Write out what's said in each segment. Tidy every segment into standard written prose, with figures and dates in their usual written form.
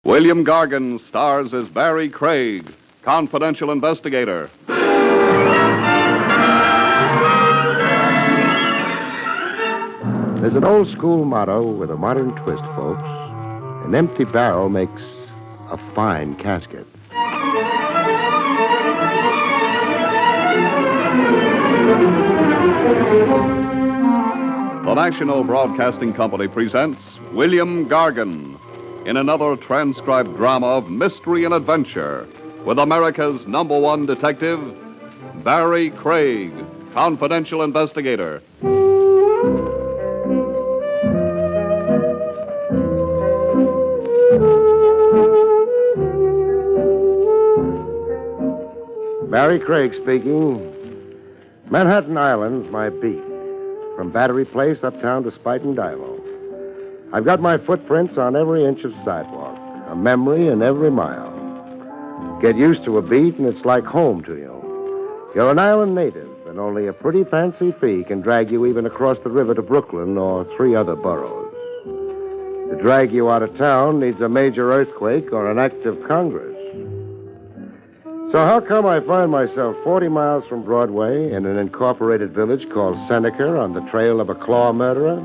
William Gargan stars as Barrie Craig, confidential investigator. There's an old-school motto with a modern twist, folks. An empty barrel makes a fine casket. The National Broadcasting Company presents William Gargan in another transcribed drama of mystery and adventure with America's #1 detective, Barrie Craig, confidential investigator. Barrie Craig speaking. Manhattan Island's my beat. From Battery Place uptown to Spite and Divo. I've got my footprints on every inch of sidewalk, a memory in every mile. Get used to a beat and it's like home to you. You're an island native, and only a pretty fancy fee can drag you even across the river to Brooklyn or 3 other boroughs. To drag you out of town needs a major earthquake or an act of Congress. So how come I find myself 40 miles from Broadway in an incorporated village called Seneca on the trail of a claw murderer?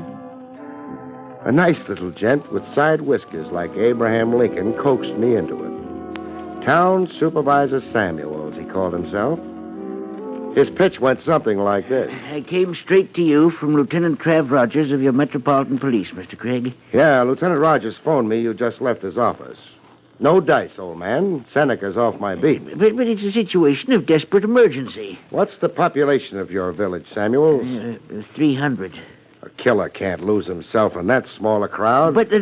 A nice little gent with side whiskers like Abraham Lincoln coaxed me into it. Town Supervisor Samuels, he called himself. His pitch went something like this. I came straight to you from Lieutenant Trav Rogers of your Metropolitan Police, Mr. Craig. Yeah, Lieutenant Rogers phoned me you just left his office. No dice, old man. Seneca's off my beat. But it's a situation of desperate emergency. What's the population of your village, Samuels? 300. A killer can't lose himself in that small a crowd. But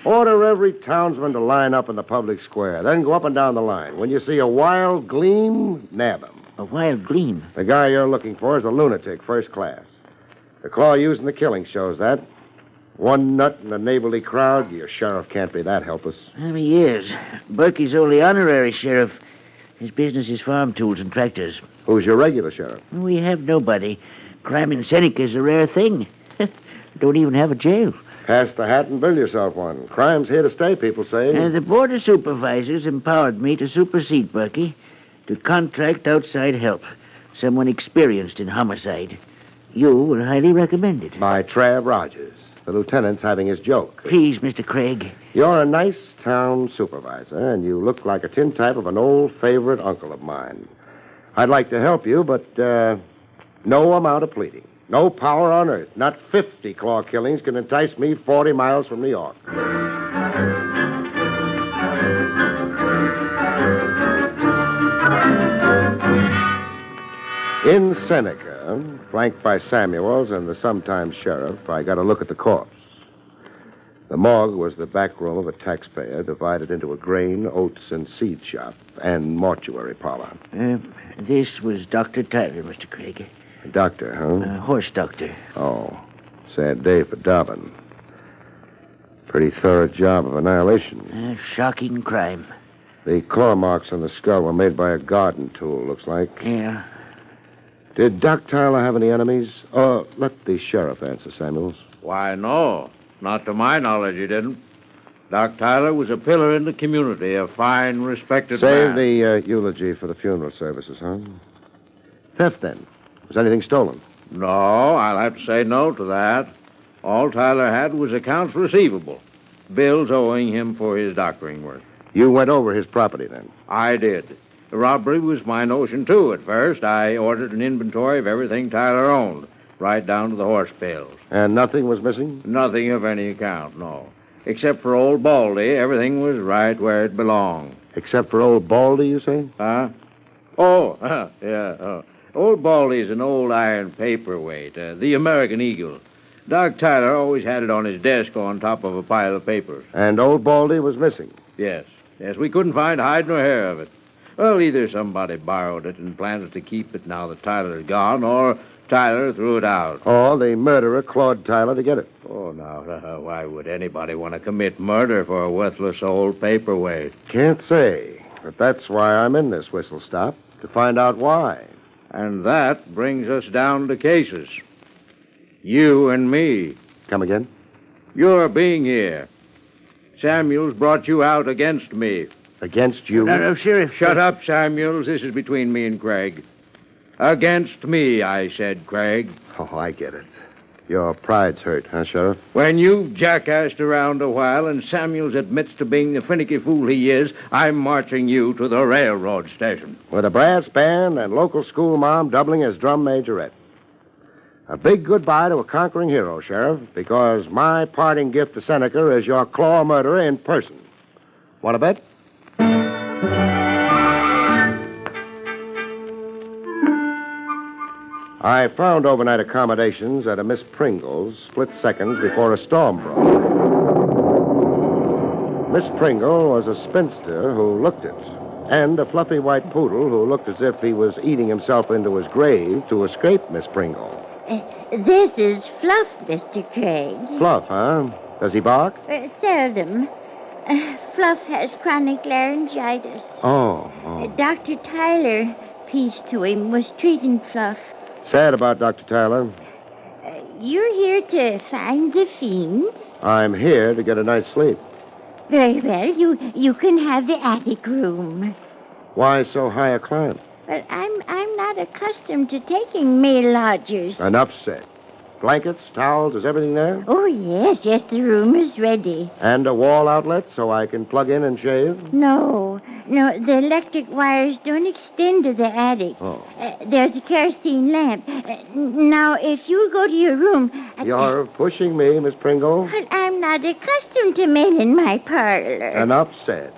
Order every townsman to line up in the public square. Then go up and down the line. When you see a wild gleam, nab him. A wild gleam? The guy you're looking for is a lunatic, first class. The claw used in the killing shows that. One nut in the neighborly crowd, your sheriff can't be that helpless. He is. Berkey's only honorary sheriff. His business is farm tools and tractors. Who's your regular sheriff? We have nobody. Crime in Seneca's a rare thing. Don't even have a jail. Pass the hat and build yourself one. Crime's here to stay, people say. The board of supervisors empowered me to supersede Berkey, to contract outside help. Someone experienced in homicide. You were highly recommended. By Trav Rogers. The lieutenant's having his joke. Please, Mr. Craig. You're a nice town supervisor, and you look like a tintype of an old favorite uncle of mine. I'd like to help you, but no amount of pleading. No power on earth. Not 50 claw killings can entice me 40 miles from New York. In Seneca, flanked by Samuels and the sometime sheriff, I got a look at the corpse. The morgue was the back room of a taxpayer divided into a grain, oats, and seed shop and mortuary parlor. This was Dr. Tyler, Mr. Craig. A doctor, huh? Horse doctor. Oh, sad day for Dobbin. Pretty thorough job of annihilation. Shocking crime. The claw marks on the skull were made by a garden tool, looks like. Yeah. Did Doc Tyler have any enemies? Or let the sheriff answer, Samuels. Why, no. Not to my knowledge, he didn't. Doc Tyler was a pillar in the community, a fine, respected Save man. the eulogy for the funeral services, huh? Theft, then. Was anything stolen? No, I'll have to say no to that. All Tyler had was accounts receivable, bills owing him for his doctoring work. You went over his property, then? I did. The robbery was my notion, too, at first. I ordered an inventory of everything Tyler owned, right down to the horse bills. And nothing was missing? Nothing of any account, no. Except for old Baldy, everything was right where it belonged. Except for old Baldy, you say? Huh? Oh, yeah. Old Baldy's an old iron paperweight, the American Eagle. Doc Tyler always had it on his desk on top of a pile of papers. And old Baldy was missing? Yes, we couldn't find hide nor hair of it. Well, either somebody borrowed it and planned to keep it now that Tyler's gone, or Tyler threw it out. Or the murderer clawed Tyler to get it. Oh, now, why would anybody want to commit murder for a worthless old paperweight? Can't say, but that's why I'm in this whistle stop, to find out why. And that brings us down to cases. You and me. Come again? Your being here. Samuels brought you out against me. Against you? No, Sheriff. Shut up, Samuels. This is between me and Craig. Against me, I said, Craig. Oh, I get it. Your pride's hurt, huh, Sheriff? When you've jackassed around a while and Samuels admits to being the finicky fool he is, I'm marching you to the railroad station. With a brass band and local school mom doubling as drum majorette. A big goodbye to a conquering hero, Sheriff, because my parting gift to Seneca is your claw murderer in person. Want to bet? I found overnight accommodations at a Miss Pringle's split seconds before a storm broke. Miss Pringle was a spinster who looked it, and a fluffy white poodle who looked as if he was eating himself into his grave to escape Miss Pringle. This is Fluff, Mr. Craig. Fluff, huh? Does he bark? Seldom. Fluff has chronic laryngitis. Oh. Dr. Tyler, peace to him, was treating Fluff. Sad about Dr. Tyler. You're here to find the fiend? I'm here to get a night's sleep. Very well. You can have the attic room. Why so high a climb? But I'm not accustomed to taking male lodgers. Enough said. Blankets, towels, is everything there? Oh, yes, the room is ready. And a wall outlet so I can plug in and shave? No, the electric wires don't extend to the attic. Oh. There's a kerosene lamp. Now, if you go to your room... You're pushing me, Miss Pringle. But I'm not accustomed to men in my parlor. Enough said.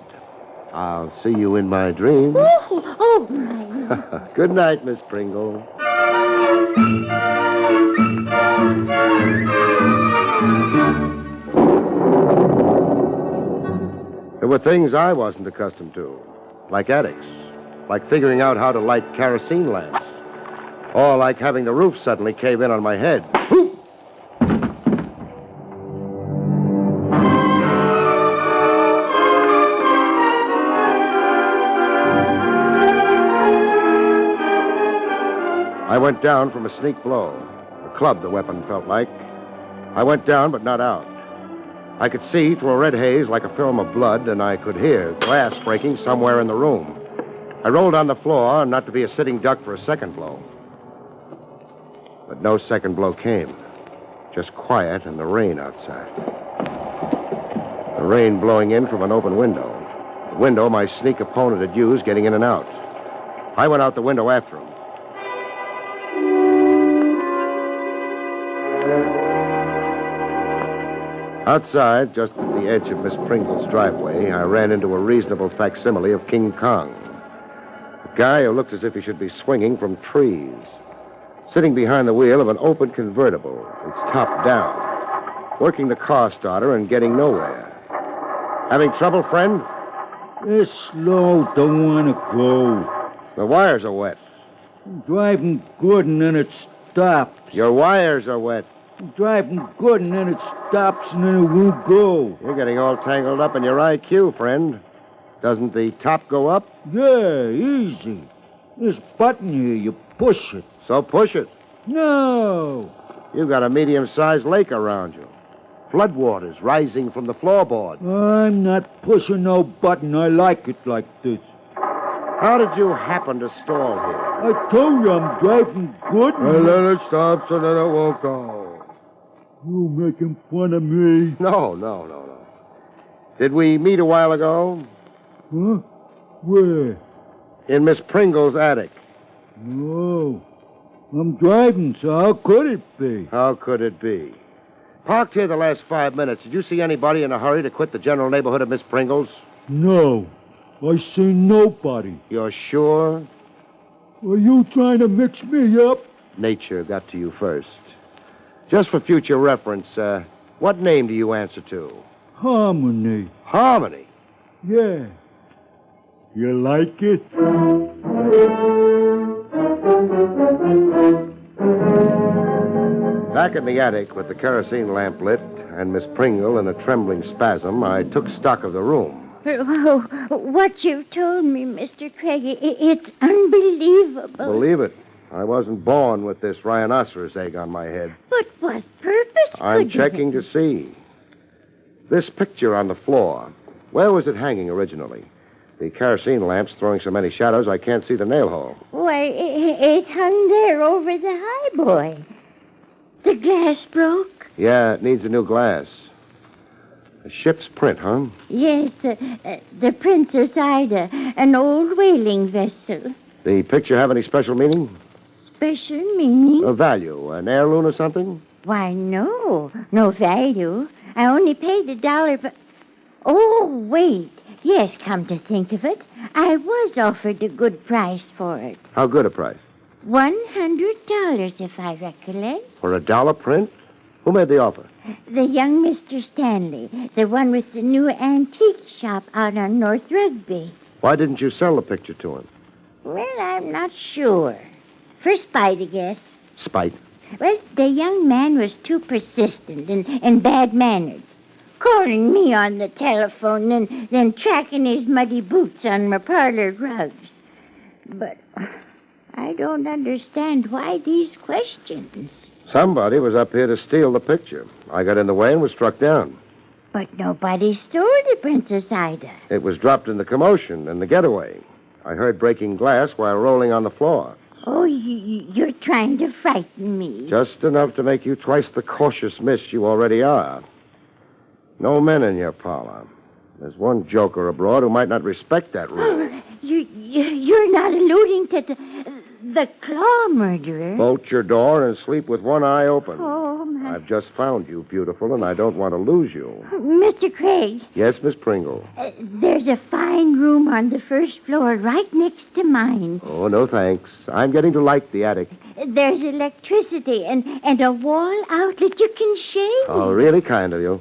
I'll see you in my dreams. Oh, my. Good night, Miss Pringle. There were things I wasn't accustomed to, like attics, like figuring out how to light kerosene lamps, or like having the roof suddenly cave in on my head. I went down from a sneak blow. A club, the weapon felt like. I went down, but not out. I could see through a red haze like a film of blood, and I could hear glass breaking somewhere in the room. I rolled on the floor, not to be a sitting duck for a second blow. But no second blow came. Just quiet and the rain outside. The rain blowing in from an open window. The window my sneak opponent had used getting in and out. I went out the window after him. Outside, just at the edge of Miss Pringle's driveway, I ran into a reasonable facsimile of King Kong. A guy who looked as if he should be swinging from trees. Sitting behind the wheel of an open convertible, its top down. Working the car starter and getting nowhere. Having trouble, friend? It's slow, don't want to go. The wires are wet. I'm driving good and then it stops. Your wires are wet. I'm driving good and then it stops and then it won't go. You're getting all tangled up in your IQ, friend. Doesn't the top go up? Yeah, easy. This button here, you push it. So push it. No. You've got a medium-sized lake around you. Floodwaters rising from the floorboard. I'm not pushing no button. I like it like this. How did you happen to stall here? I told you I'm driving good. Let it stop so that it won't go. You making fun of me? No. Did we meet a while ago? Huh? Where? In Miss Pringle's attic. No. I'm driving, so how could it be? How could it be? Parked here the last 5 minutes. Did you see anybody in a hurry to quit the general neighborhood of Miss Pringle's? No. I see nobody. You're sure? Are you trying to mix me up? Nature got to you first. Just for future reference, what name do you answer to? Harmony. Harmony? Yeah. You like it? Back in the attic with the kerosene lamp lit and Miss Pringle in a trembling spasm, I took stock of the room. Oh, what you've told me, Mr. Craig, it's unbelievable. Believe it. I wasn't born with this rhinoceros egg on my head. But what purpose I'm could checking to see. This picture on the floor, where was it hanging originally? The kerosene lamp's throwing so many shadows I can't see the nail hole. Why, it hung there over the highboy. The glass broke? Yeah, it needs a new glass. A ship's print, huh? Yes, the Princess Ida, an old whaling vessel. The picture have any special meaning? Special meaning? A value, an heirloom or something? Why, no value. I only paid $1 for... Oh, wait. Yes, come to think of it, I was offered a good price for it. How good a price? $100, if I recollect. For $1 print? Who made the offer? The young Mr. Stanley, the one with the new antique shop out on North Rugby. Why didn't you sell the picture to him? Well, I'm not sure. For spite, I guess. Spite? Well, the young man was too persistent and bad-mannered. Calling me on the telephone and then tracking his muddy boots on my parlor rugs. But I don't understand why these questions. Somebody was up here to steal the picture. I got in the way and was struck down. But nobody stole the Princess Ida. It was dropped in the commotion and the getaway. I heard breaking glass while rolling on the floor. Oh, you're trying to frighten me. Just enough to make you twice the cautious miss you already are. No men in your parlor. There's one joker abroad who might not respect that rule. Oh, you're not alluding to the claw murderer? Bolt your door and sleep with one eye open. Oh, my... I've just found you, beautiful, and I don't want to lose you. Mr. Craig. Yes, Miss Pringle? There's a fine room on the first floor right next to mine. Oh, no thanks. I'm getting to like the attic. There's electricity and a wall outlet you can shave. Oh, really kind of you.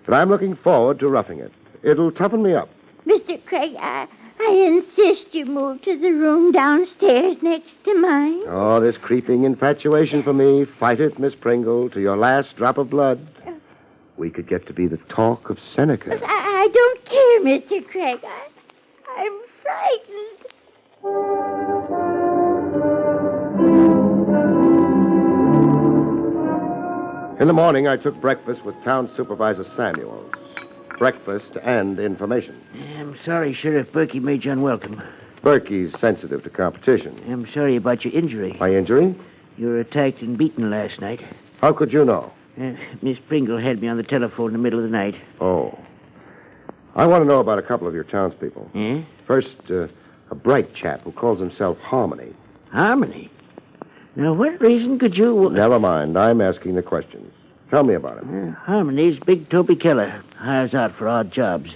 But I'm looking forward to roughing it. It'll toughen me up. Mr. Craig, I insist you move to the room downstairs next to mine. Oh, this creeping infatuation for me. Fight it, Miss Pringle, to your last drop of blood. We could get to be the talk of Seneca. I don't care, Mr. Craig. I'm frightened. In the morning, I took breakfast with Town Supervisor Samuels. Breakfast and information. I'm sorry Sheriff Berkey made you unwelcome. Berkey's sensitive to competition. I'm sorry about your injury. My injury? You were attacked and beaten last night. How could you know? Miss Pringle had me on the telephone in the middle of the night. Oh. I want to know about a couple of your townspeople. Yeah? First, a bright chap who calls himself Harmony. Harmony? Now, what reason could you... Never mind. I'm asking the questions. Tell me about him. Harmony's Big Toby Keller. Hires out for odd jobs.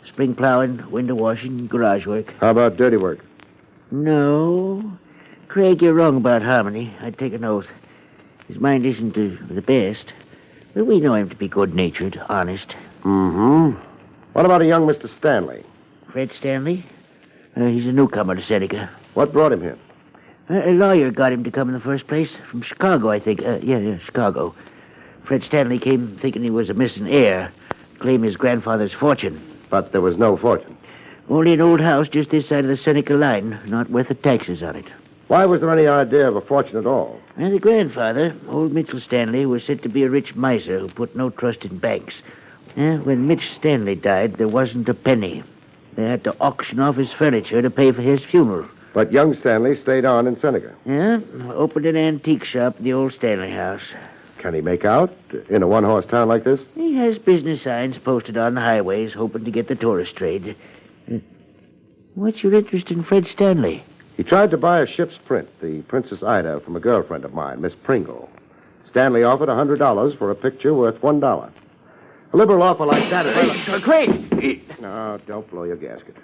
Spring plowing, window washing, garage work. How about dirty work? No. Craig, you're wrong about Harmony. I'd take an oath. His mind isn't the best. But we know him to be good-natured, honest. Mm-hmm. What about a young Mr. Stanley? Fred Stanley? He's a newcomer to Seneca. What brought him here? A lawyer got him to come in the first place. From Chicago, I think. Yeah, Chicago. Fred Stanley came thinking he was a missing heir. Claim his grandfather's fortune. But there was no fortune. Only an old house just this side of the Seneca line, not worth the taxes on it. Why was there any idea of a fortune at all? And the grandfather, old Mitchell Stanley, was said to be a rich miser who put no trust in banks. When Mitch Stanley died, there wasn't a penny. They had to auction off his furniture to pay for his funeral. But young Stanley stayed on in Seneca. Yeah, opened an antique shop in the old Stanley house. Can he make out in a one-horse town like this? He has business signs posted on the highways, hoping to get the tourist trade. What's your interest in Fred Stanley? He tried to buy a ship's print, the Princess Ida, from a girlfriend of mine, Miss Pringle. Stanley offered $100 for a picture worth $1. A liberal offer like that... Craig! No, don't blow your gasket.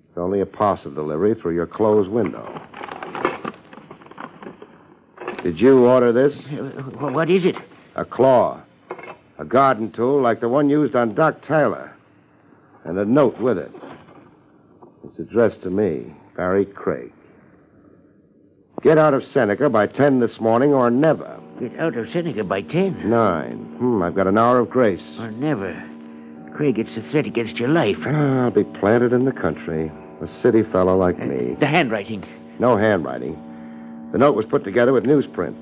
It's only a parcel delivery through your closed window. Did you order this? What is it? A claw. A garden tool like the one used on Doc Tyler. And a note with it. It's addressed to me, Barrie Craig. Get out of Seneca by 10 this morning or never. Get out of Seneca by 10? 9. I've got an hour of grace. Or never. Craig, it's a threat against your life. I'll be planted in the country. A city fellow like me. The handwriting. No handwriting. The note was put together with newsprint.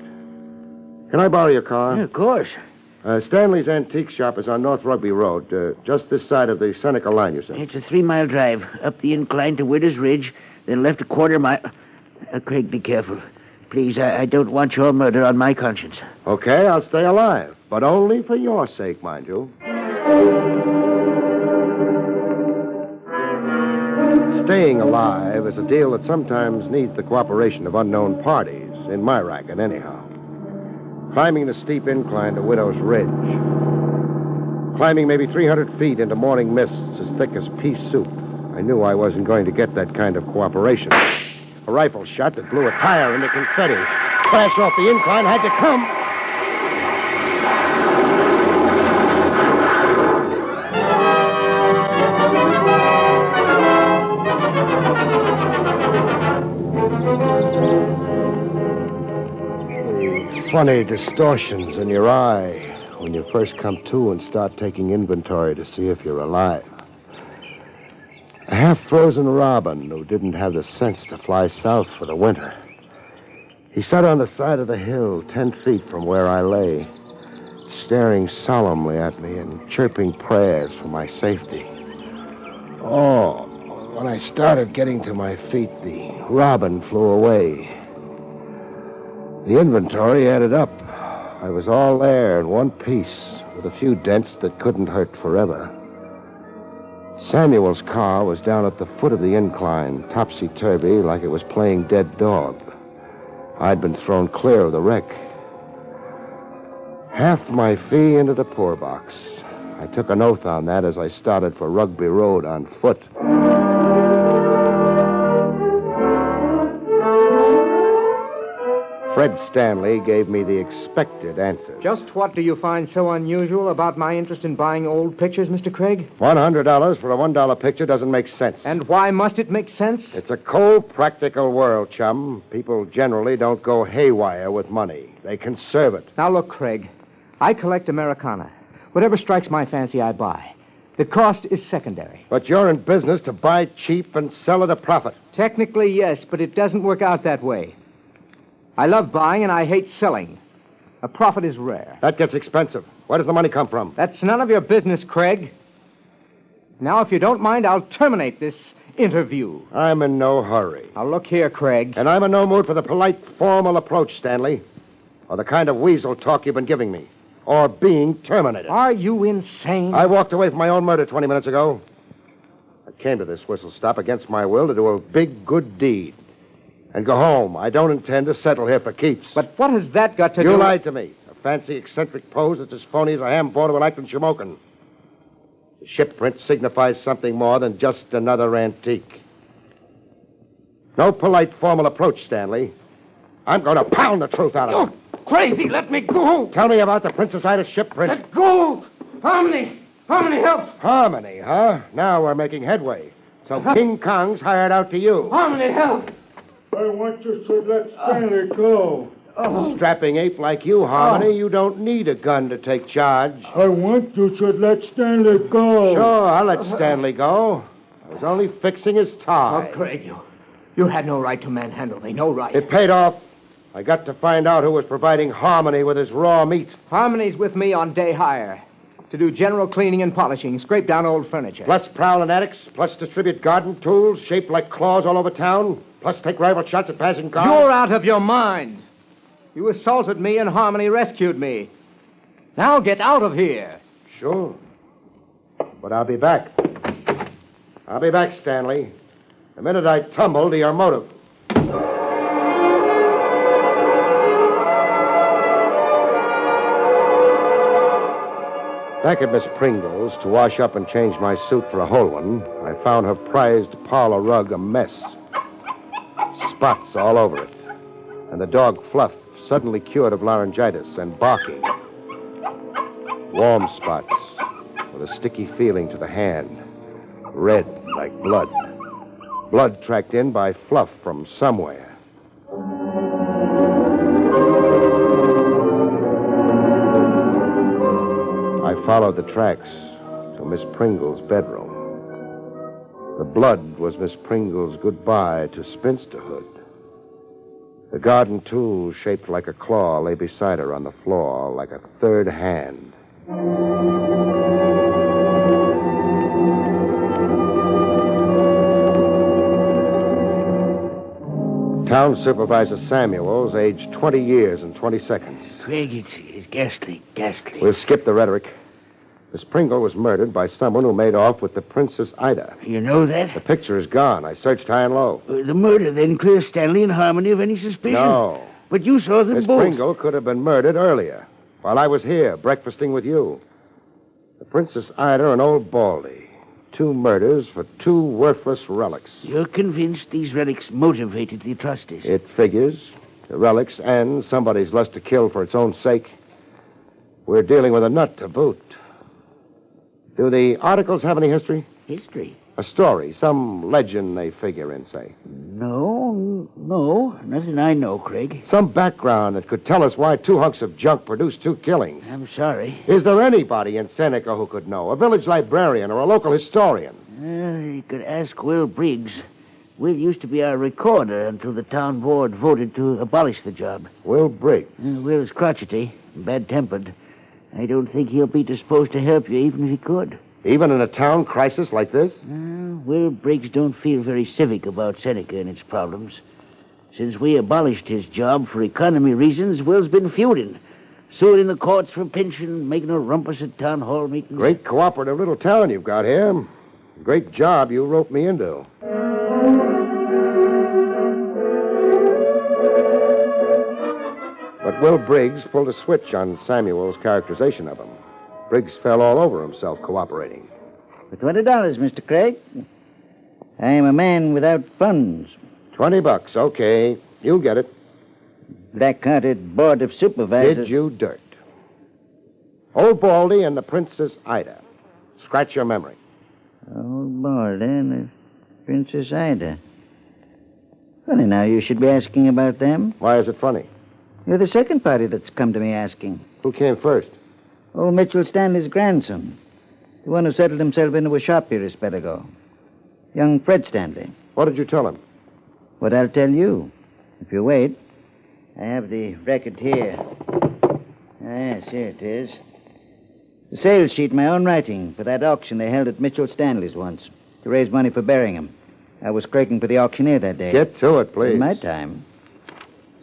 Can I borrow your car? Yeah, of course. Stanley's Antique Shop is on North Rugby Road, just this side of the Seneca line, you said. It's a 3-mile drive, up the incline to Widow's Ridge, then left a quarter mile. Craig, be careful. Please, I don't want your murder on my conscience. Okay, I'll stay alive, but only for your sake, mind you. Staying alive is a deal that sometimes needs the cooperation of unknown parties, in my racket anyhow. Climbing the steep incline to Widow's Ridge. Climbing maybe 300 feet into morning mists as thick as pea soup. I knew I wasn't going to get that kind of cooperation. A rifle shot that blew a tire into confetti. Crash off the incline had to come. Funny distortions in your eye when you first come to and start taking inventory to see if you're alive. A half-frozen robin who didn't have the sense to fly south for the winter. He sat on the side of the hill 10 feet from where I lay, staring solemnly at me and chirping prayers for my safety. Oh, when I started getting to my feet, the robin flew away. The inventory added up. I was all there in one piece, with a few dents that couldn't hurt forever. Samuel's car was down at the foot of the incline, topsy-turvy, like it was playing dead dog. I'd been thrown clear of the wreck. Half my fee into the poor box. I took an oath on that as I started for Rugby Road on foot. Fred Stanley gave me the expected answer. Just what do you find so unusual about my interest in buying old pictures, Mr. Craig? $100 for a $1 picture doesn't make sense. And why must it make sense? It's a cold, practical world, chum. People generally don't go haywire with money. They conserve it. Now, look, Craig, I collect Americana. Whatever strikes my fancy, I buy. The cost is secondary. But you're in business to buy cheap and sell at a profit. Technically, yes, but it doesn't work out that way. I love buying and I hate selling. A profit is rare. That gets expensive. Where does the money come from? That's none of your business, Craig. Now, if you don't mind, I'll terminate this interview. I'm in no hurry. Now, look here, Craig. And I'm in no mood for the polite, formal approach, Stanley. Or the kind of weasel talk you've been giving me. Or being terminated. Are you insane? I walked away from my own murder 20 minutes ago. I came to this whistle stop against my will to do a big, good deed. And go home. I don't intend to settle here for keeps. But what has that got to do... You lied to me. A fancy, eccentric pose that's as phony as a ham vaudeville act in Shamokin. The ship print signifies something more than just another antique. No polite, formal approach, Stanley. I'm going to pound the truth out of you. You're crazy. Let me go. Tell me about the Princess Ida ship print. Let go. Harmony, help. Harmony, huh? Now we're making headway. So King Kong's hired out to you. Harmony, help. I want you to let Stanley go. Strapping ape like you, Harmony, you don't need a gun to take charge. I want you to let Stanley go. Sure, I'll let Stanley go. I was only fixing his tie. Oh, Craig, you had no right to manhandle me. No right. It paid off. I got to find out who was providing Harmony with his raw meat. Harmony's with me on day hire to do general cleaning and polishing, scrape down old furniture. Plus prowl in attics, plus distribute garden tools shaped like claws all over town, plus take rifle shots at passing cars. You're out of your mind. You assaulted me and Harmony rescued me. Now get out of here. Sure. But I'll be back. I'll be back, Stanley. The minute I tumble to your motive. Back at Miss Pringle's to wash up and change my suit for a whole one, I found her prized parlor rug a mess. Spots all over it. And the dog Fluff, suddenly cured of laryngitis and barking. Warm spots with a sticky feeling to the hand. Red like blood. Blood tracked in by Fluff from somewhere. I followed the tracks to Miss Pringle's bedroom. The blood was Miss Pringle's goodbye to spinsterhood. The garden tool shaped like a claw lay beside her on the floor like a third hand. Town Supervisor Samuels, aged 20 years and 20 seconds. Craig, it's ghastly, ghastly. We'll skip the rhetoric. Miss Pringle was murdered by someone who made off with the Princess Ida. You know that? The picture is gone. I searched high and low. The murder then clears Stanley and Harmony of any suspicion. No. But you saw them Miss both. Pringle could have been murdered earlier, while I was here, breakfasting with you. The Princess Ida and Old Baldy. 2 murders for 2 worthless relics. You're convinced these relics motivated the atrocities? It figures. The relics and somebody's lust to kill for its own sake. We're dealing with a nut to boot. Do the articles have any history? History? A story, some legend they figure in, say. No, nothing I know, Craig. Some background that could tell us why 2 hunks of junk produced 2 killings. I'm sorry. Is there anybody in Seneca who could know? A village librarian or a local historian? You could ask Will Briggs. Will used to be our recorder until the town board voted to abolish the job. Will Briggs? Will is crotchety, bad-tempered. I don't think he'll be disposed to help you, even if he could. Even in a town crisis like this? Will Briggs don't feel very civic about Seneca and its problems. Since we abolished his job for economy reasons, Will's been feuding. Suing in the courts for pension, making a rumpus at town hall meetings. Great cooperative little town you've got here. Great job you roped me into. But Will Briggs pulled a switch on Samuel's characterization of him. Briggs fell all over himself cooperating. For $20, Mr. Craig. I am a man without funds. $20, okay. You get it. Black-hearted board of supervisors. Did you dirt. Old Baldy and the Princess Ida. Scratch your memory. Old Baldy and the Princess Ida. Funny now, you should be asking about them. Why is it funny? You're the second party that's come to me asking. Who came first? Old Mitchell Stanley's grandson. The one who settled himself into a shop here a spell ago. Young Fred Stanley. What did you tell him? What I'll tell you. If you wait. I have the record here. Yes, here it is. The sales sheet, my own writing, for that auction they held at Mitchell Stanley's once, to raise money for burying him. I was clerking for the auctioneer that day. Get to it, please. In my time.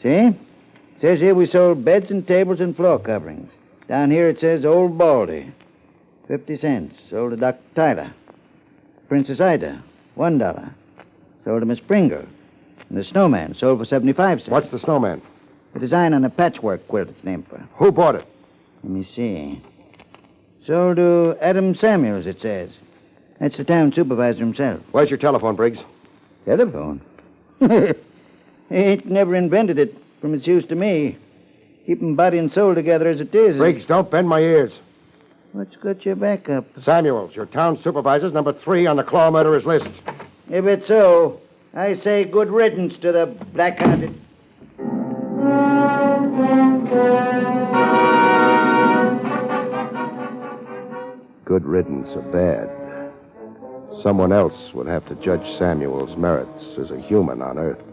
See? It says here we sold beds and tables and floor coverings. Down here it says Old Baldy. 50 cents. Sold to Dr. Tyler. Princess Ida. $1. Sold to Miss Pringle. And the snowman sold for 75 cents. What's the snowman? The design on a patchwork quilt it's named for. Who bought it? Let me see. Sold to Adam Samuels, it says. That's the town supervisor himself. Where's your telephone, Briggs? Telephone? Ain't never invented it from its use to me. Keeping body and soul together as it is. Briggs, don't bend my ears. What's got your back up? Samuels, your town supervisor's number 3 on the Claw murderers list. If it's so, I say good riddance to the black-hearted. Good riddance or bad. Someone else would have to judge Samuel's merits as a human on Earth.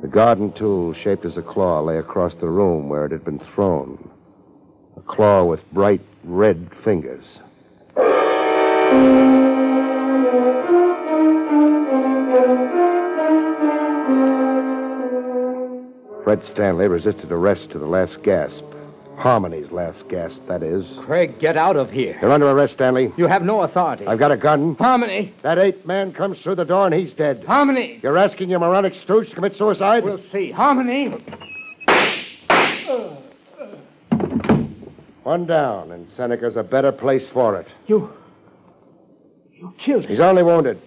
The garden tool, shaped as a claw, lay across the room where it had been thrown. A claw with bright red fingers. Fred Stanley resisted arrest to the last gasp. Harmony's last gasp, that is. Craig, get out of here. You're under arrest, Stanley. You have no authority. I've got a gun. Harmony! That 8th man comes through the door and he's dead. Harmony! You're asking your moronic stooge to commit suicide? We'll see. Harmony! One down, and Seneca's a better place for it. You killed him. He's only wounded.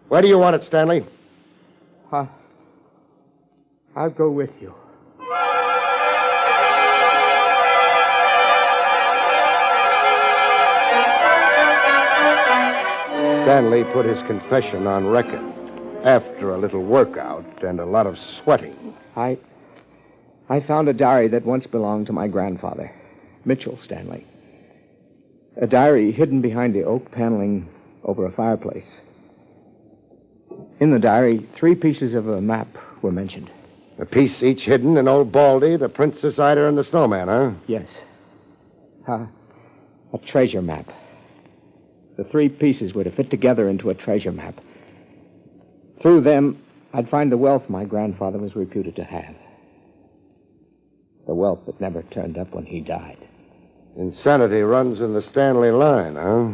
Where do you want it, Stanley? I'll go with you. Stanley put his confession on record after a little workout and a lot of sweating. I found a diary that once belonged to my grandfather, Mitchell Stanley. A diary hidden behind the oak paneling over a fireplace. In the diary, 3 pieces of a map were mentioned. A piece each hidden in Old Baldy, the Princess Ida, and the snowman, huh? Yes. A treasure map. The 3 pieces were to fit together into a treasure map. Through them, I'd find the wealth my grandfather was reputed to have. The wealth that never turned up when he died. Insanity runs in the Stanley line, huh?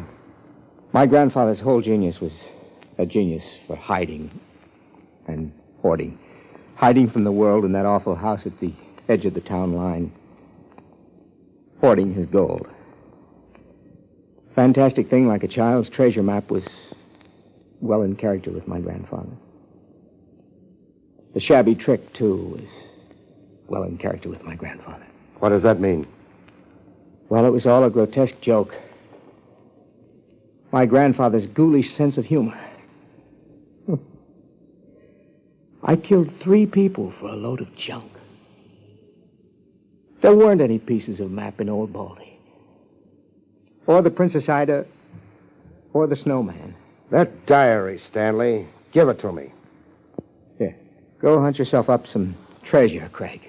My grandfather's whole genius was a genius for hiding and hoarding. Hiding from the world in that awful house at the edge of the town line. Hoarding his gold. Fantastic thing like a child's treasure map was well in character with my grandfather. The shabby trick, too, was well in character with my grandfather. What does that mean? Well, it was all a grotesque joke. My grandfather's ghoulish sense of humor. I killed 3 people for a load of junk. There weren't any pieces of map in Old Baldy. Or the Princess Ida, or the snowman. That diary, Stanley. Give it to me. Here, go hunt yourself up some treasure, Craig.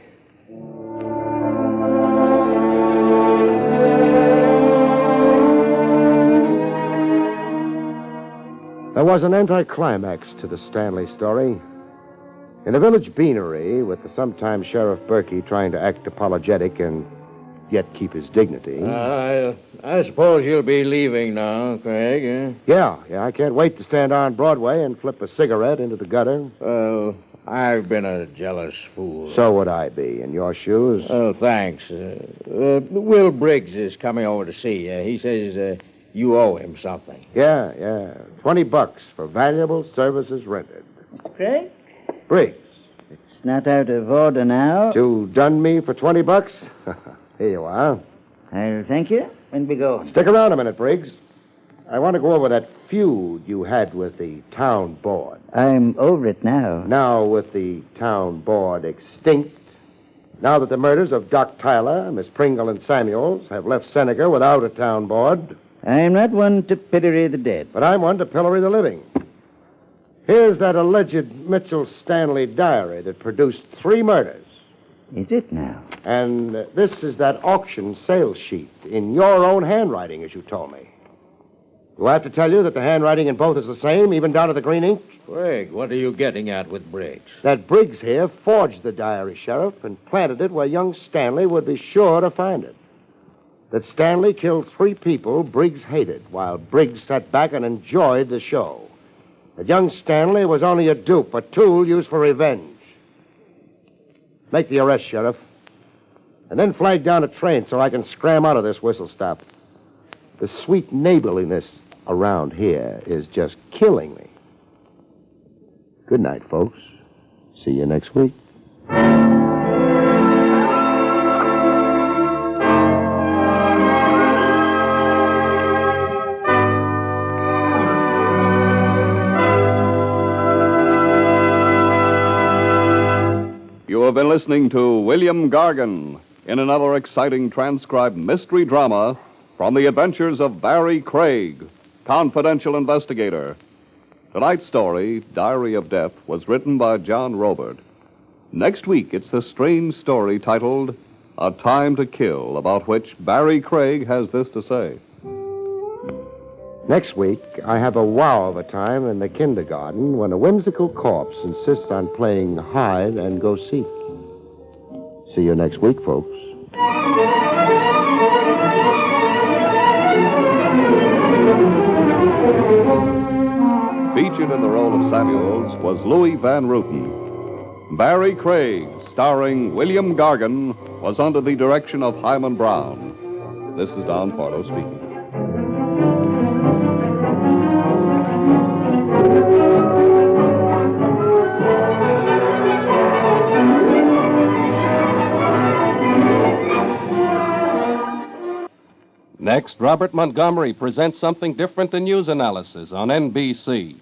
There was an anticlimax to the Stanley story. In a village beanery, with the sometime Sheriff Berkey trying to act apologetic and yet keep his dignity. I suppose you'll be leaving now, Craig, eh? Yeah, I can't wait to stand on Broadway and flip a cigarette into the gutter. Well, I've been a jealous fool. So would I be, in your shoes. Oh, thanks. Will Briggs is coming over to see you. He says you owe him something. Yeah. $20 for valuable services rendered. Craig? Briggs. It's not out of order now. To dun me for $20? Here you are. I'll thank you. When we go. Stick around a minute, Briggs. I want to go over that feud you had with the town board. I'm over it now. Now, with the town board extinct, now that the murders of Doc Tyler, Miss Pringle, and Samuels have left Seneca without a town board. I'm not one to pillory the dead. But I'm one to pillory the living. Here's that alleged Mitchell Stanley diary that produced 3 murders. Is it now? And this is that auction sales sheet in your own handwriting, as you told me. Do I have to tell you that the handwriting in both is the same, even down to the green ink? Craig, what are you getting at with Briggs? That Briggs here forged the diary, Sheriff, and planted it where young Stanley would be sure to find it. That Stanley killed 3 people Briggs hated, while Briggs sat back and enjoyed the show. That young Stanley was only a dupe, a tool used for revenge. Make the arrest, Sheriff. And then flag down a train so I can scram out of this whistle stop. The sweet neighborliness around here is just killing me. Good night, folks. See you next week. You have been listening to William Gargan in another exciting transcribed mystery drama from the adventures of Barrie Craig, confidential investigator. Tonight's story, Diary of Death, was written by John Robert. Next week, it's the strange story titled A Time to Kill, about which Barrie Craig has this to say. Next week, I have a wow of a time in the kindergarten when a whimsical corpse insists on playing hide and go seek. See you next week, folks. Featured in the role of Samuels was Louis Van Ruten. Barrie Craig, starring William Gargan, was under the direction of Hyman Brown. This is Don Farlow speaking. Next, Robert Montgomery presents something different in news analysis on NBC.